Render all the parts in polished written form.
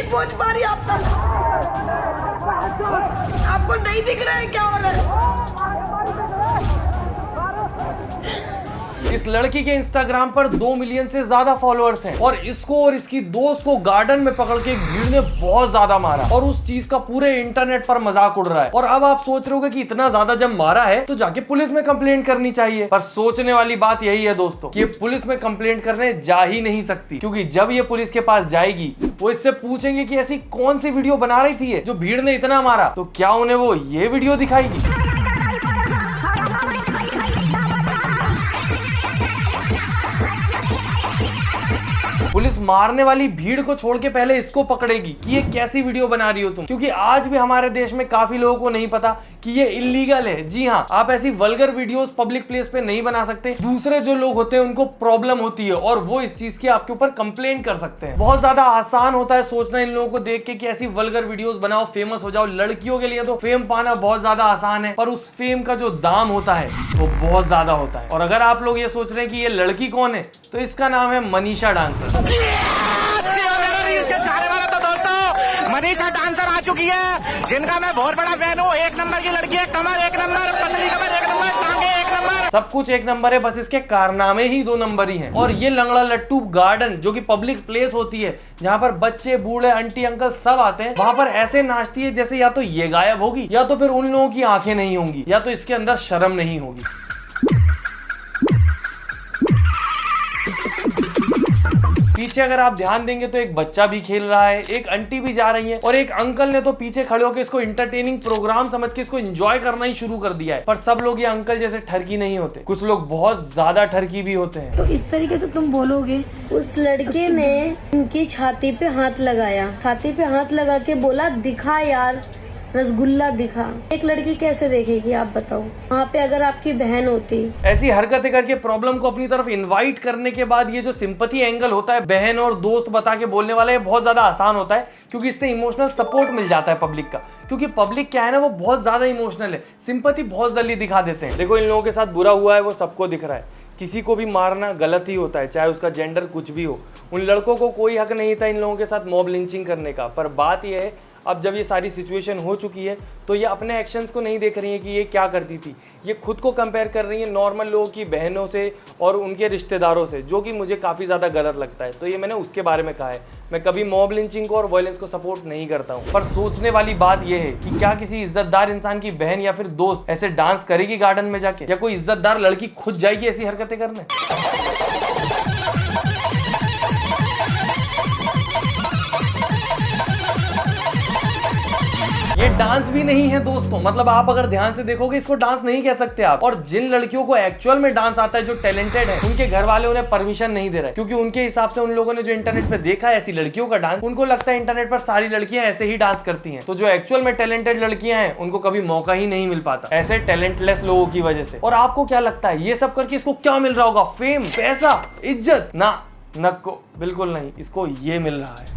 नहीं पहुंच पा रही आप तक। आपको नहीं दिख रहा है क्या हो रहा है? इस लड़की के इंस्टाग्राम पर 2 मिलियन से ज्यादा फॉलोअर्स हैं और इसको और इसकी दोस्त को गार्डन में पकड़ के भीड़ ने बहुत ज्यादा मारा और उस चीज का पूरे इंटरनेट पर मजाक उड़ रहा है। और अब आप सोच रहे होगे कि इतना ज्यादा जब मारा है तो जाके पुलिस में कंप्लेंट करनी चाहिए, पर सोचने वाली बात यही है दोस्तों कि ये पुलिस में कंप्लेंट करने जा ही नहीं सकती, क्योंकि जब ये पुलिस के पास जाएगी वो इससे पूछेंगे कि ऐसी कौन सी वीडियो बना रही थी जो भीड़ ने इतना मारा, तो क्या उन्हें वो ये वीडियो दिखाएगी। पुलिस मारने वाली भीड़ को छोड़ के पहले इसको पकड़ेगी कि ये कैसी वीडियो बना रही हो तुम, क्योंकि आज भी हमारे देश में काफी लोगों को नहीं पता कि ये इलीगल है। जी हाँ, आप ऐसी वल्गर वीडियोस पब्लिक प्लेस पे नहीं बना सकते। दूसरे जो लोग होते हैं उनको प्रॉब्लम होती है और वो इस चीज की आपके ऊपर कंप्लेंट कर सकते हैं। बहुत ज्यादा आसान होता है सोचना इन लोगों को देख के कि ऐसी वल्गर वीडियोस बनाओ, फेमस हो जाओ। लड़कियों के लिए तो फेम पाना बहुत ज्यादा आसान है, पर उस फेम का जो दाम होता है वो बहुत ज्यादा होता है। और अगर आप लोग ये सोच रहे हैं कि ये लड़की कौन है, तो इसका नाम है मनीषा डांसर। मनीषा डांसर आ चुकी है, जिनका मैं बहुत बड़ा फैन हूँ। एक नंबर की लड़की है, कमर एक नंबर, पतली कमर एक नंबर, टांगे एक नंबर, सब कुछ एक नंबर है, बस इसके कारनामे ही 2 नंबर ही हैं। और ये लंगड़ा लट्टू गार्डन जो कि पब्लिक प्लेस होती है जहाँ पर बच्चे, बूढ़े, आंटी, अंकल सब आते हैं, वहां पर ऐसे नाचती है जैसे या तो ये गायब होगी या तो फिर उन लोगों की आंखें नहीं होंगी या तो इसके अंदर शर्म नहीं होगी। पीछे अगर आप ध्यान देंगे तो एक बच्चा भी खेल रहा है, एक आंटी भी जा रही है और एक अंकल ने तो पीछे खड़े होकर इसको इंटरटेनिंग प्रोग्राम समझ के इसको एंजॉय करना ही शुरू कर दिया है। पर सब लोग ये अंकल जैसे ठरकी नहीं होते, कुछ लोग बहुत ज्यादा ठरकी भी होते हैं। तो इस तरीके से तुम बोलोगे। उस लड़के ने उनकी छाती पे हाथ लगाया, छाती पे हाथ लगा के बोला दिखा यार रसगुल्ला दिखा। एक लड़की कैसे देखेगी आप बताओ? वहाँ पे अगर आपकी बहन होती। ऐसी हरकतें करके प्रॉब्लम को अपनी तरफ इनवाइट करने के बाद ये जो सिंपैथी एंगल होता है बहन और दोस्त बता के बोलने वाला, ये बहुत ज्यादा आसान होता है, क्योंकि इससे इमोशनल सपोर्ट मिल जाता है पब्लिक का। क्योंकि पब्लिक क्या है ना, वो बहुत ज्यादा इमोशनल है, सिंपैथी बहुत जल्दी दिखा देते हैं। देखो इन लोगों के साथ बुरा हुआ है वो सबको दिख रहा है, किसी को भी मारना गलत ही होता है, चाहे उसका जेंडर कुछ भी हो। उन लड़कों को कोई हक नहीं था इन लोगों के साथ मॉब लिंचिंग करने का, पर बात यह है अब जब ये सारी सिचुएशन हो चुकी है तो ये अपने एक्शंस को नहीं देख रही है कि ये क्या करती थी, ये खुद को कंपेयर कर रही है नॉर्मल लोगों की बहनों से और उनके रिश्तेदारों से, जो कि मुझे काफ़ी ज़्यादा गलत लगता है। तो ये मैंने उसके बारे में कहा है, मैं कभी मॉब लिंचिंग को और वायलेंस को सपोर्ट नहीं करता हूँ। पर सोचने वाली बात यह है कि क्या किसी इज्जतदार इंसान की बहन या फिर दोस्त ऐसे डांस करेगी गार्डन में जाके, या कोई इज्जतदार लड़की खुद जाएगी ऐसी हरकतें करने? ये डांस भी नहीं है दोस्तों, मतलब आप अगर ध्यान से देखोगे इसको डांस नहीं कह सकते आप। और जिन लड़कियों को एक्चुअल में डांस आता है, जो टैलेंटेड है, उनके घर वाले उन्हें परमिशन नहीं दे रहे, क्योंकि उनके हिसाब से उन लोगों ने जो इंटरनेट पे देखा है ऐसी लड़कियों का डांस, उनको लगता है इंटरनेट पर सारी लड़कियां ऐसे ही डांस करती हैं। तो जो एक्चुअल में टैलेंटेड लड़कियां हैं उनको कभी मौका ही नहीं मिल पाता ऐसे टैलेंटलेस लोगों की वजह से। और आपको क्या लगता है ये सब करके इसको क्या मिल रहा होगा? फेम, पैसा, इज्जत? ना, नको, बिल्कुल नहीं, इसको ये मिल रहा है।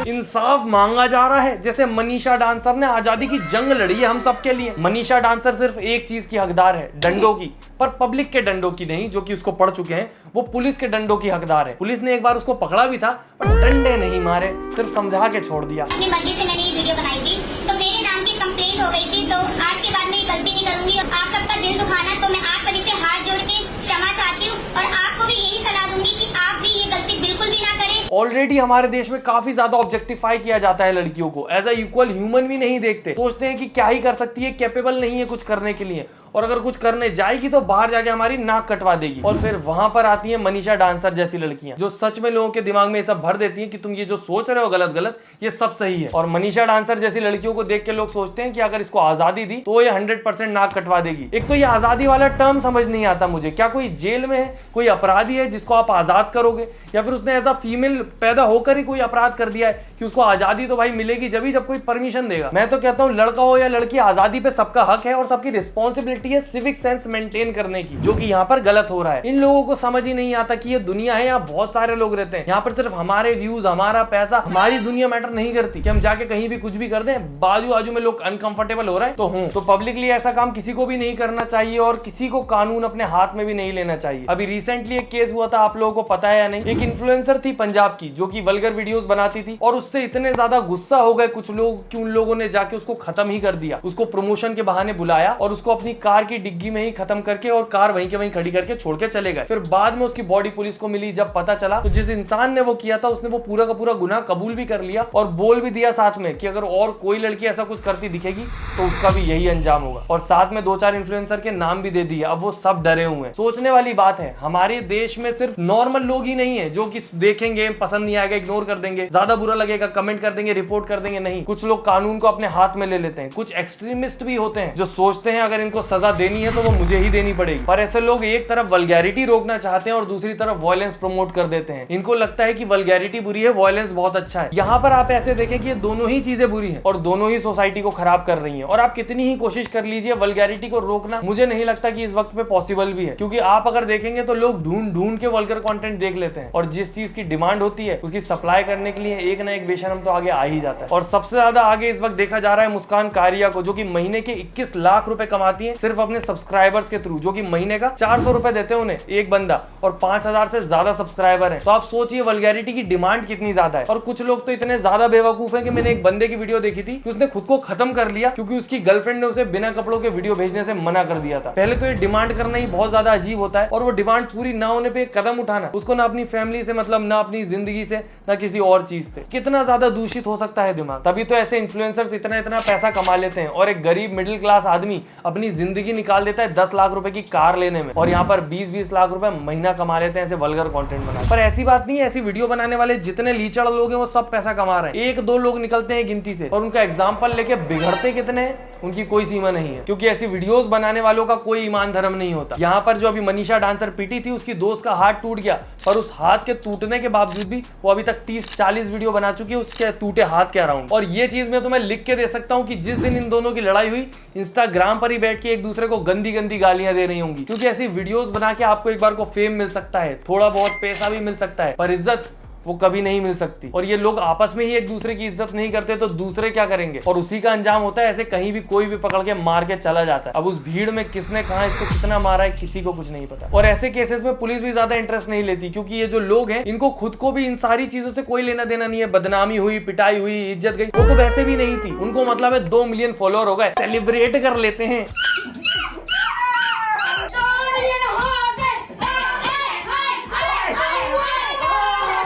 इंसाफ मांगा जा रहा है, जैसे मनीषा डांसर ने आजादी की जंग लड़ी है हम सबके लिए। मनीषा डांसर सिर्फ एक चीज की हकदार है, डंडों की, पर पब्लिक के डंडों की नहीं, जो कि उसको पड़ चुके हैं। वो पुलिस के डंडों की हकदार है। पुलिस ने एक बार उसको पकड़ा भी था, पर डंडे नहीं मारे, सिर्फ समझा के छोड़ दिया। अपनी मर्जी से मैंने ये वीडियो बनाई थी, तो मेरे नाम की कंप्लेंट हो गई थी, तो आज के बाद मैं ये गलती नहीं करूंगी। आप सबका दिल दुखाना, तो मैं आप सभी से हाथ जोड़ के क्षमा चाहती हूँ और आपको भी यही सलाह दूंगी कि आप भी ये गलती बिल्कुल भी ना करें। ऑलरेडी हमारे देश में काफी ज्यादा ऑब्जेक्टिफाई किया जाता है लड़कियों को, एज अ इक्वल ह्यूमन भी नहीं देखते, सोचते हैं कि क्या ही कर सकती है, कैपेबल नहीं है कुछ करने के लिए, और अगर कुछ करने जाएगी तो बाहर जाके हमारी नाक कटवा देगी। और फिर वहां पर आती है मनीषा डांसर जैसी लड़कियां, जो सच में लोगों के दिमाग में ये सब भर देती हैं कि तुम ये जो सोच रहे हो गलत गलत, ये सब सही है। और मनीषा डांसर जैसी लड़कियों को देख के लोग सोचते हैं कि अगर इसको आजादी दी तो ये 100% नाक कटवा देगी। एक तो ये आजादी वाला टर्म समझ नहीं आता मुझे, क्या कोई जेल में है, कोई अपराधी है जिसको आप आजाद करोगे, या फिर उसने एज अ फीमेल पैदा होकर ही कोई अपराध कर दिया है कि उसको आजादी तो भाई मिलेगी जब कोई परमिशन देगा। मैं तो कहता हूँ लड़का हो या लड़की, आजादी पे सबका हक है और सबकी रिस्पॉन्सिबिलिटी है सिविक सेंस मेंटेन करने की, जो कि यहाँ पर गलत हो रहा है। इन लोगों को समझ ही नहीं आता कि ये दुनिया है, यहाँ बहुत सारे लोग रहते हैं, यहाँ पर सिर्फ हमारे व्यूज, हमारा पैसा, हमारी दुनिया मैटर नहीं करती कि हम जाके कहीं भी कुछ भी कर दें, बाजू में लोग अनकंफर्टेबल हो रहे हैं तो पब्लिकली ऐसा काम किसी को भी नहीं करना चाहिए और किसी को कानून अपने हाथ में भी नहीं लेना चाहिए। अभी रिसेंटली एक केस हुआ था, आप लोगों को पता है या नहीं, एक इन्फ्लुएंसर थी पंजाब की जो कि वल्गर वीडियोस बनाती थी और उससे इतने ज्यादा गुस्सा हो गए कुछ लोग कि उन लोगों ने जाके उसको खत्म ही कर दिया। उसको प्रमोशन के बहाने बुलाया और उसको अपनी कार की डिग्गी में ही खत्म करके और कार वहीं के वहीं खड़ी करके छोड़ के चले गए। फिर बाद में उसकी बॉडी पुलिस को मिली, जब पता चला तो जिस इंसान ने वो किया था उसने वो पूरा का पूरा गुनाह कबूल भी कर लिया और बोल भी दिया साथ में कि अगर और कोई लड़की ऐसा कुछ करती दिखेगी तो उसका भी यही अंजाम होगा, और साथ में 2-4 इन्फ्लुएंसर के नाम भी दे दिए। अब वो सब डरे हुए हैं। सोचने वाली बात है, हमारे देश में सिर्फ नॉर्मल लोग ही नहीं है जो कि देखेंगे पसंद नहीं आएगा इग्नोर कर देंगे, ज्यादा बुरा लगेगा कमेंट कर देंगे, रिपोर्ट कर देंगे। नहीं, कुछ लोग कानून को अपने हाथ में ले लेते हैं। कुछ एक्सट्रीमिस्ट भी होते हैं जो सोचते हैं अगर इनको सजा देनी है तो वो मुझे ही देनी पड़ेगी। पर ऐसे लोग एक तरफ वल्गैरिटी रोकना चाहते हैं और दूसरी तरफ वायलेंस प्रमोट कर देते हैं। इनको लगता है कि वल्गैरिटी बुरी है, वायलेंस बहुत अच्छा है। यहाँ पर आप ऐसे देखें कि ये दोनों ही चीजें बुरी हैं और दोनों ही सोसाइटी को खराब कर रही हैं, और आप कितनी ही कोशिश कर लीजिए वल्गैरिटी को रोकना, मुझे नहीं लगता कि इस वक्त पे पॉसिबल भी है। क्योंकि आप अगर देखेंगे तो लोग ढूंढ के वल्गर कंटेंट देख लेते हैं और जिस चीज की डिमांड होती है उसकी सप्लाई करने के लिए एक ना एक बेशरम तो आगे आ ही जाता है। और सबसे ज्यादा आगे इस वक्त देखा जा रहा है मुस्कान कारिया को, जो कि महीने के 21 लाख रुपए कमाती है सिर्फ अपने सब्सक्राइबर्स के थ्रू, जो कि महीने का 400 रुपए देते हैं उन्हें एक बंदा और 5000 से ज्यादा सब्सक्राइबर है। तो आप सोचिए वल्गैरिटी की डिमांड कितनी ज्यादा है। और कुछ लोग तो इतने ज्यादा बेवकूफ है कि मैंने एक बंदे की वीडियो देखी थी कि उसने खुद को खत्म कर लिया क्योंकि उसकी गर्लफ्रेंड ने उसे बिना कपड़ों के वीडियो भेजने से मना कर दिया था। पहले तो ये डिमांड करना ही बहुत ज्यादा अजीब होता है और वो डिमांड पूरी ना होने पे कदम उठाना, उसको ना अपनी फैमिली से मतलब, ना अपनी जिंदगी से, ना किसी और चीज से, कितना ज्यादा दूषित हो सकता है दिमाग। तभी तो ऐसे इन्फ्लुएंसर्स इतना पैसा कमा लेते हैं और एक गरीब मिडिल क्लास आदमी अपनी जिंदगी निकाल देता है 10 लाख रुपए की कार लेने में, और यहाँ पर 20-20 लाख रुपए महीना कमा लेते हैं ऐसे वल्गर कंटेंट बना। पर ऐसी बात नहीं है, ऐसी वीडियो बनाने वाले जितने लीचड़ लोग हैं वो सब पैसा कमा रहे हैं। 1-2 लोग निकलते हैं गिनती से और उनका एग्जाम्पल लेके बिगड़ते कितने हैं उनकी कोई सीमा नहीं है, क्योंकि ऐसी वीडियोस बनाने वालों का कोई ईमान धर्म नहीं होता। यहाँ पर जो अभी मनीषा डांसर पीटी थी, उसकी दोस्त का हाथ टूट गया, पर उस हाथ के टूटने के बावजूद भी वो अभी तक 30-40 वीडियो बना चुकी है उसके टूटे हाथ के अराउंड। और ये चीज मैं तुम्हें लिख के दे सकता हूँ कि जिस दिन इन दोनों की लड़ाई हुई, इंस्टाग्राम पर ही बैठ के एक दूसरे को गंदी गंदी गालियां दे रही होंगी, क्योंकि ऐसी वीडियोस बना के आपको एक बार को फेम मिल सकता है, थोड़ा बहुत पैसा भी मिल सकता है, पर इज्जत वो कभी नहीं मिल सकती। और ये लोग आपस में ही एक दूसरे की इज्जत नहीं करते तो दूसरे क्या करेंगे, और उसी का अंजाम होता है ऐसे कहीं भी कोई भी पकड़ के मार के चला जाता है। अब उस भीड़ में किसने कहा इसको कितना मारा है किसी को कुछ नहीं पता। और ऐसे केसेस में पुलिस भी ज्यादा इंटरेस्ट नहीं लेती, क्योंकि ये जो लोग हैं इनको खुद को भी इन सारी चीजों से कोई लेना देना नहीं है। बदनामी हुई, पिटाई हुई, इज्जत गई, वो तो वैसे भी नहीं थी। उनको मतलब है 2 मिलियन फॉलोअर हो गए, सेलिब्रेट कर लेते हैं।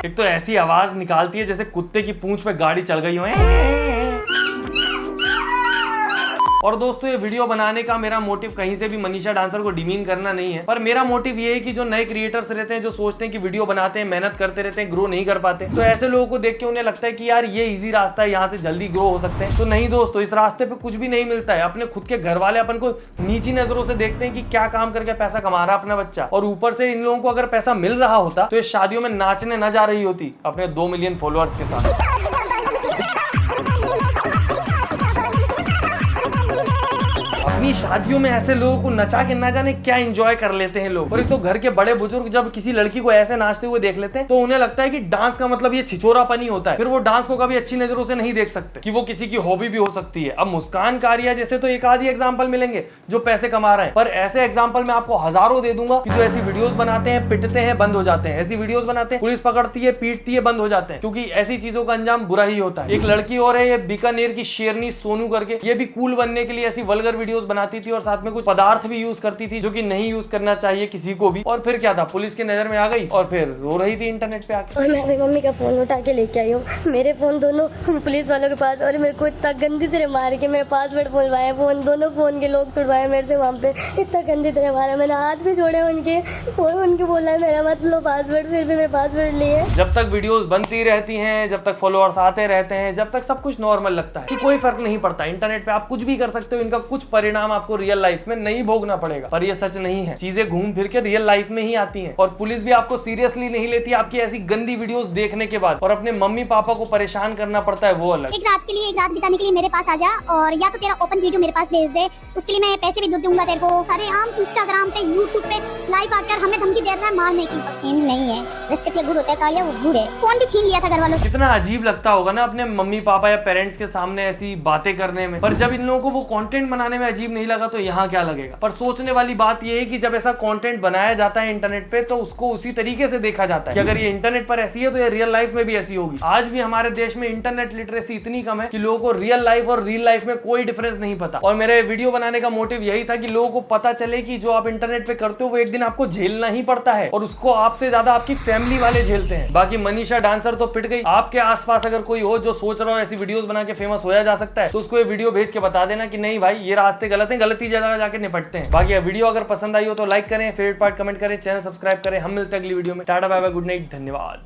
एक तो ऐसी आवाज निकालती है जैसे कुत्ते की पूंछ पे गाड़ी चल गई हो। और दोस्तों ये वीडियो बनाने का मेरा मोटिव कहीं से भी मनीषा डांसर को डिमीन करना नहीं है, पर मेरा मोटिव ये है कि जो नए क्रिएटर्स रहते हैं, जो सोचते हैं कि वीडियो बनाते हैं, मेहनत करते रहते हैं, ग्रो नहीं कर पाते, तो ऐसे लोगों को देख के उन्हें लगता है कि यार ये इजी रास्ता है, यहाँ से जल्दी ग्रो हो सकते हैं। तो नहीं दोस्तों, इस रास्ते पे कुछ भी नहीं मिलता है। अपने खुद के घर वाले अपन को नीची नजरों से देखते हैं कि क्या काम करके पैसा कमा रहा अपना बच्चा, और ऊपर से इन लोगों को अगर पैसा मिल रहा होता तो ये शादियों में नाचने न जा रही होती अपने 2 मिलियन फॉलोअर्स के साथ। अपनी शादियों में ऐसे लोगों को नचा के ना जाने क्या एंजॉय कर लेते हैं लोग। और एक तो घर के बड़े बुजुर्ग जब किसी लड़की को ऐसे नाचते हुए देख लेते हैं तो उन्हें लगता है कि डांस का मतलब ये छिछोरापन ही होता है। फिर वो डांस को कभी अच्छी नजरों से नहीं देख सकते कि वो किसी की हॉबी भी हो सकती है। अब मुस्कान कारिया जैसे तो एक आधी एग्जाम्पल मिलेंगे जो पैसे कमा रहे हैं, पर ऐसे एग्जाम्पल मैं आपको हजारों दे दूंगा कि जो ऐसी वीडियोस बनाते हैं, पिटते हैं, बंद हो जाते हैं। ऐसी वीडियोस बनाते हैं, पुलिस पकड़ती है, पीटती है, बंद हो जाते हैं, क्योंकि ऐसी चीजों का अंजाम बुरा ही होता है। एक लड़की और है, ये बीकानेर की शेरनी सोनू करके, ये भी कूल बनने के लिए ऐसी वल्गर वीडियोस बनाती थी और साथ में कुछ पदार्थ भी यूज करती थी जो कि नहीं यूज करना चाहिए किसी को भी। और फिर क्या था, पुलिस की नजर में आ गई और फिर रो रही थी इंटरनेट पे आके। और मैं अपनी मम्मी का फोन उठा के लेके आई हूँ, मेरे फोन दोनों पुलिस वालों के पास, और मेरे को इतना गंदी तरह मार के मेरे पासवर्ड बोलवाए, फोन दोनों फोन के लोग तुड़वाए मेरे से वहाँ पे, इतना गंदी तरह मारा। मैंने हाथ भी जोड़े उनके, फोन उनके बोला है मेरा मत लो पासवर्ड, फिर भी मेरे पासवर्ड लिए। जब तक वीडियोस बनती रहती हैं, जब तक फॉलोअर्स आते रहते हैं, जब तक सब कुछ नॉर्मल लगता है कि कोई फर्क नहीं पड़ता। इंटरनेट पे आप कुछ भी कर सकते हो, इनका कुछ परिणाम परिणाम आपको रियल लाइफ में नहीं भोगना पड़ेगा। पर ये सच नहीं है, चीजें घूम फिर के रियल लाइफ में ही आती हैं और पुलिस भी आपको सीरियसली नहीं लेती आपकी ऐसी गंदी वीडियोस देखने के बाद, और अपने मम्मी पापा को परेशान करना पड़ता है वो अलग। एक रात बिताने के लिए मेरे पास आ जा, और या तो तेरा ओपन वीडियो मेरे पास भेज दे, उसके लिए मैं पैसे भी दूंगा तेरे को। अरे हम इंस्टाग्राम पे यूट्यूब पे लाइव आकर हमें धमकी दे रहा है मारने की। एम नहीं है, रिस्क गुड होता है, कालिया वो गुड है। फोन भी छीन लिया था घर वालों से। कितना अजीब लगता होगा ना अपने मम्मी पापा या पेरेंट्स के सामने ऐसी बातें करने में, पर जब इन लोगों को वो कंटेंट बनाने में अजीब नहीं लगा तो यहाँ क्या लगेगा। पर सोचने वाली बात ये है कि जब ऐसा कंटेंट बनाया जाता है इंटरनेट पे तो उसको उसी तरीके से देखा जाता है कि अगर ये इंटरनेट पर ऐसी है तो ये रियल लाइफ में भी ऐसी होगी। आज भी हमारे देश में इंटरनेट लिटरेसी इतनी कम है कि लोगों को रियल लाइफ और रियल लाइफ में कोई डिफरेंस नहीं पता। और मेरे वीडियो बनाने का मोटिव यही था कि लोगों को पता चले कि जो आप इंटरनेट पे करते हो वो एक दिन आपको झेलना ही पड़ता है, और उसको आपसे ज्यादा आपकी फैमिली वाले झेलते हैं। बाकी मनीषा डांसर तो पिट गई। आपके आसपास अगर कोई हो जो सोच रहा हो ऐसी वीडियोस बना के फेमस होया जा सकता है तो उसको ये वीडियो भेज के बता देना कि नहीं भाई ये रास्ते गलत हैं, गलती जगह जाके निपटते हैं। बाकी वीडियो अगर पसंद आई हो तो लाइक करें, फेवरेट पार्ट कमेंट करें, चैनल सब्सक्राइब करें। हम मिलते हैं अगली वीडियो में। Tata bye bye, good night, धन्यवाद।